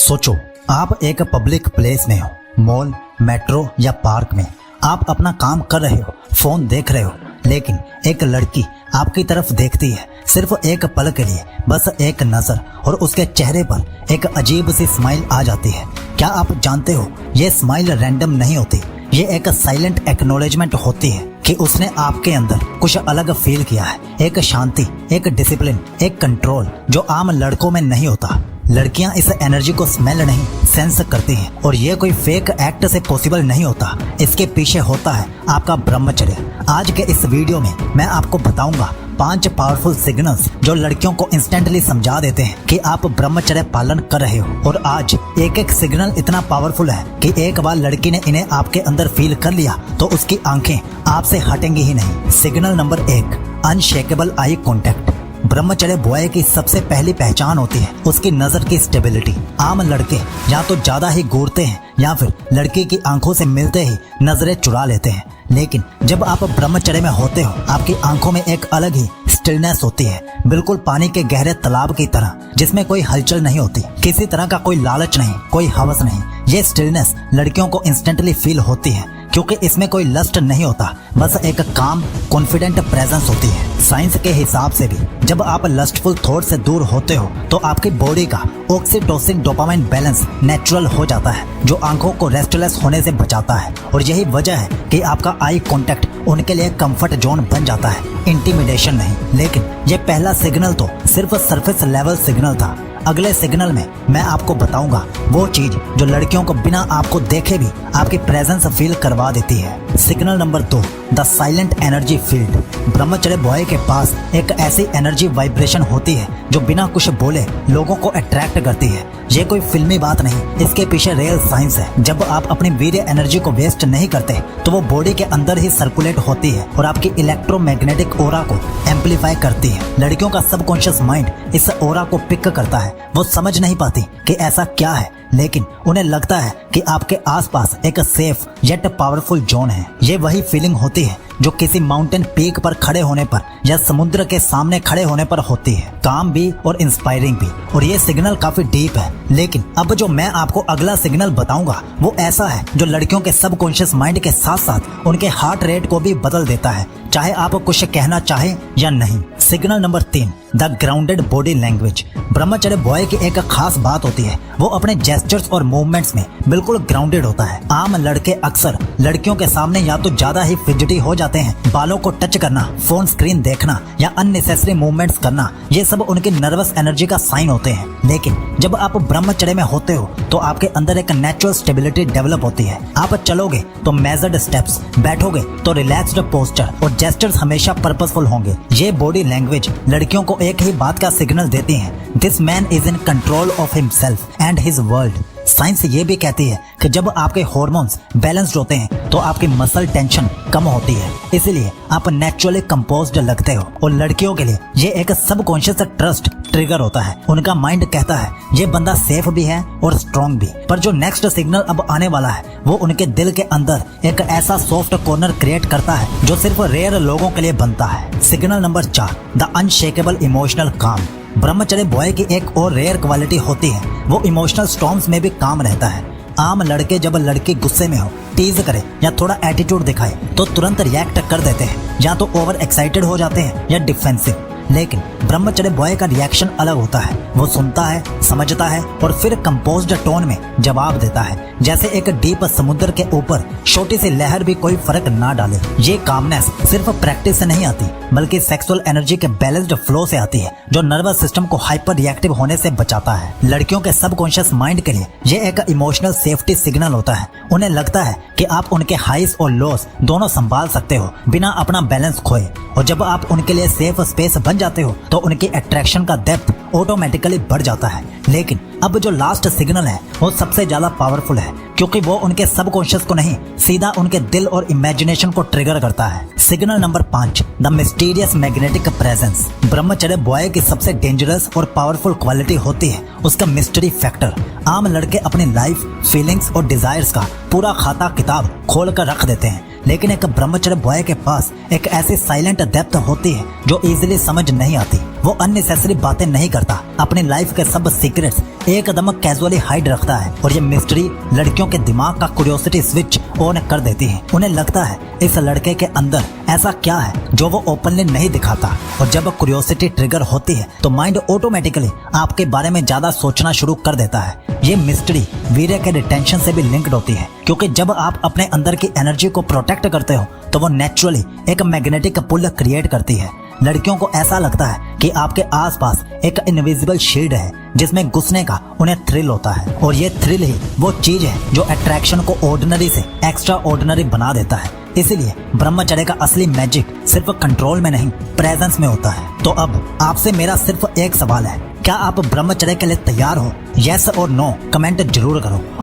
सोचो, आप एक पब्लिक प्लेस में हो, मॉल, मेट्रो या पार्क में। आप अपना काम कर रहे हो, फोन देख रहे हो, लेकिन एक लड़की आपकी तरफ देखती है, सिर्फ एक पल के लिए, बस एक नजर, और उसके चेहरे पर एक अजीब सी स्माइल आ जाती है। क्या आप जानते हो, ये स्माइल रैंडम नहीं होती, ये एक साइलेंट एक्नॉलेजमेंट होती है कि उसने आपके अंदर कुछ अलग फील किया है। एक शांति, एक डिसिप्लिन, एक कंट्रोल जो आम लड़कों में नहीं होता। लड़कियां इस एनर्जी को स्मेल नहीं, सेंस करती हैं, और ये कोई फेक एक्ट से पॉसिबल नहीं होता। इसके पीछे होता है आपका ब्रह्मचर्य। आज के इस वीडियो में मैं आपको बताऊंगा 5 पावरफुल सिग्नल्स जो लड़कियों को इंस्टेंटली समझा देते हैं कि आप ब्रह्मचर्य पालन कर रहे हो। और आज एक एक सिग्नल इतना पावरफुल है कि एक बार लड़की ने इन्हें आपके अंदर फील कर लिया तो उसकी आंखें आपसे हटेंगी ही नहीं। Signal number 1, unshakeable eye contact. ब्रह्मचर्य बॉय की सबसे पहली पहचान होती है उसकी नजर की स्टेबिलिटी। आम लड़के या तो ज्यादा ही घूरते हैं या फिर लड़की की आंखों से मिलते ही नजरें चुरा लेते हैं, लेकिन जब आप ब्रह्मचर्य में होते हो, आपकी आंखों में एक अलग ही स्टिलनेस होती है, बिल्कुल पानी के गहरे तालाब की तरह, जिसमें कोई हलचल नहीं होती, किसी तरह का कोई लालच नहीं, कोई हवस नहीं। ये स्टिलनेस लड़कियों को इंस्टेंटली फील होती है क्योंकि इसमें कोई लस्ट नहीं होता, बस एक काम कॉन्फिडेंट प्रेजेंस होती है। साइंस के हिसाब से भी जब आप लस्टफुल थॉट से दूर होते हो तो आपकी बॉडी का ऑक्सीटोसिन डोपामाइन बैलेंस नेचुरल हो जाता है, जो आंखों को रेस्टलेस होने से बचाता है। और यही वजह है कि आपका आई कांटेक्ट उनके लिए कंफर्ट जोन बन जाता है, इंटिमिडेशन नहीं। लेकिन ये पहला सिग्नल तो सिर्फ सरफेस लेवल सिग्नल था। अगले सिग्नल में मैं आपको बताऊंगा वो चीज जो लड़कियों को बिना आपको देखे भी आपकी प्रेजेंस फील करवा देती है। Signal number 2, the silent energy field. ब्रह्मचर्य बॉय के पास एक ऐसी एनर्जी वाइब्रेशन होती है जो बिना कुछ बोले लोगों को अट्रैक्ट करती है। ये कोई फिल्मी बात नहीं, इसके पीछे रियल साइंस है। जब आप अपनी वीर्य एनर्जी को वेस्ट नहीं करते तो वो बॉडी के अंदर ही सर्कुलेट होती है और आपकी इलेक्ट्रोमैग्नेटिक ऑरा को एम्पलीफाई करती है। लड़कियों का सबकॉन्शियस माइंड इस ऑरा को पिक करता है। वो समझ नहीं पाती कि ऐसा क्या है, लेकिन उन्हें लगता है कि आपके आसपास एक सेफ येट पावरफुल जोन है। ये वही फीलिंग होती है जो किसी माउंटेन पीक पर खड़े होने पर या समुद्र के सामने खड़े होने पर होती है, काम भी और इंस्पायरिंग भी। और ये सिग्नल काफी डीप है, लेकिन अब जो मैं आपको अगला सिग्नल बताऊंगा वो ऐसा है जो लड़कियों के सबकॉन्शियस माइंड के साथ साथ उनके हार्ट रेट को भी बदल देता है, चाहे आप कुछ कहना चाहें या नहीं। Signal number 3, the grounded body language. ब्रह्मचर्य बॉय की एक खास बात होती है, वो अपने जेस्चर्स और मूवमेंट्स में बिल्कुल ग्राउंडेड होता है। आम लड़के अक्सर लड़कियों के सामने या तो ज्यादा ही फिजिटी हो जाते हैं, बालों को टच करना, फोन स्क्रीन देखना या अननेसेसरी मूवमेंट्स करना, ये सब उनकी नर्वस एनर्जी का साइन होते हैं। लेकिन जब आप ब्रह्मचर्य में होते हो तो आपके अंदर एक नेचुरल स्टेबिलिटी डेवलप होती है। आप चलोगे तो मेजर्ड स्टेप्स, बैठोगे तो रिलैक्स्ड पोस्चर, और जेस्चर्स हमेशा पर्पसफुल होंगे। ये बॉडी लैंग्वेज लड़कियों को एक ही बात का सिग्नल देती है, this man is in control of himself and his world. Science ये भी कहती है कि जब आपके हार्मोन्स बैलेंस्ड होते हैं तो आपकी मसल टेंशन कम होती है, इसलिए आप नेचुरली कंपोज्ड लगते हो। और लड़कियों के लिए ये एक सबकॉन्शियस ट्रस्ट ट्रिगर होता है। उनका माइंड कहता है ये बंदा सेफ भी है और स्ट्रॉन्ग भी। पर जो नेक्स्ट सिग्नल अब आने वाला है वो उनके दिल के अंदर एक ऐसा सॉफ्ट कॉर्नर क्रिएट करता है जो सिर्फ रेयर लोगों के लिए बनता है। Signal number 4, the unshakeable emotional काम। ब्रह्मचर्य बॉय की एक और रेयर क्वालिटी होती है, वो इमोशनल स्टॉर्म्स में भी काम रहता है। आम लड़के जब लड़की गुस्से में हो, टीज करे या थोड़ा एटीट्यूड दिखाए तो तुरंत रिएक्ट कर देते हैं, या तो ओवर एक्साइटेड हो जाते हैं या डिफेंसिव। लेकिन ब्रह्मचर्य बॉय का रिएक्शन अलग होता है। वो सुनता है, समझता है और फिर कंपोज्ड टोन में जवाब देता है, जैसे एक डीप समुद्र के ऊपर छोटी सी लहर भी कोई फर्क ना डाले। ये कामनेस सिर्फ प्रैक्टिस से नहीं आती, बल्कि सेक्सुअल एनर्जी के बैलेंस्ड फ्लो से आती है, जो नर्वस सिस्टम को हाइपर रिएक्टिव होने से बचाता है। लड़कियों के सबकॉन्शियस माइंड के लिए ये एक इमोशनल सेफ्टी सिग्नल होता है। उन्हें लगता है कि आप उनके हाइस और लोस दोनों संभाल सकते हो बिना अपना बैलेंस खोए। और जब आप उनके लिए सेफ स्पेस बन जाते हो तो उनकी अट्रैक्शन का डेप्थ ऑटोमेटिकली बढ़ जाता है। लेकिन अब जो लास्ट सिग्नल है वो सबसे ज्यादा पावरफुल है, क्योंकि वो उनके सबकॉन्शियस को नहीं, सीधा उनके दिल और इमेजिनेशन को ट्रिगर करता है। Signal number 5, the mysterious magnetic presence. ब्रह्मचर्य बॉय की सबसे डेंजरस और पावरफुल क्वालिटी होती है उसका मिस्ट्री फैक्टर। आम लड़के अपनी लाइफ, फीलिंग्स और डिजायर्स का पूरा खाता किताब खोल कर रख देते हैं, लेकिन एक ब्रह्मचर्य बॉय के पास एक ऐसी साइलेंट डेप्थ होती है जो इजीली समझ नहीं आती। वो अननेसेसरी बातें नहीं करता, अपनी लाइफ के सब सीक्रेट्स एकदम कैजुअली हाइड रखता है और ये मिस्ट्री लड़कियों के दिमाग का क्यूरियोसिटी स्विच ऑन कर देती है। उन्हें लगता है इस लड़के के अंदर ऐसा क्या है जो वो ओपनली नहीं दिखाता, और जब क्यूरियोसिटी ट्रिगर होती है तो माइंड ऑटोमेटिकली आपके बारे में ज्यादा सोचना शुरू कर देता है। ये मिस्ट्री वीर्य के रिटेंशन से भी लिंक्ड होती है, क्योंकि जब आप अपने अंदर की एनर्जी को प्रोटेक्ट करते हो तो वो नेचुरली एक मैग्नेटिक पुल क्रिएट करती है। लड़कियों को ऐसा लगता है कि आपके आसपास एक इनविजिबल शील्ड है जिसमें घुसने का उन्हें थ्रिल होता है, और ये थ्रिल ही वो चीज है जो अट्रैक्शन को ऑर्डिनरी से एक्स्ट्रा ऑर्डिनरी बना देता है। इसीलिए ब्रह्मचर्य का असली मैजिक सिर्फ कंट्रोल में नहीं, प्रेजेंस में होता है। तो अब आपसे मेरा सिर्फ एक सवाल है, क्या आप ब्रह्मचर्य के लिए तैयार हो? यस और नो कमेंट जरूर करो।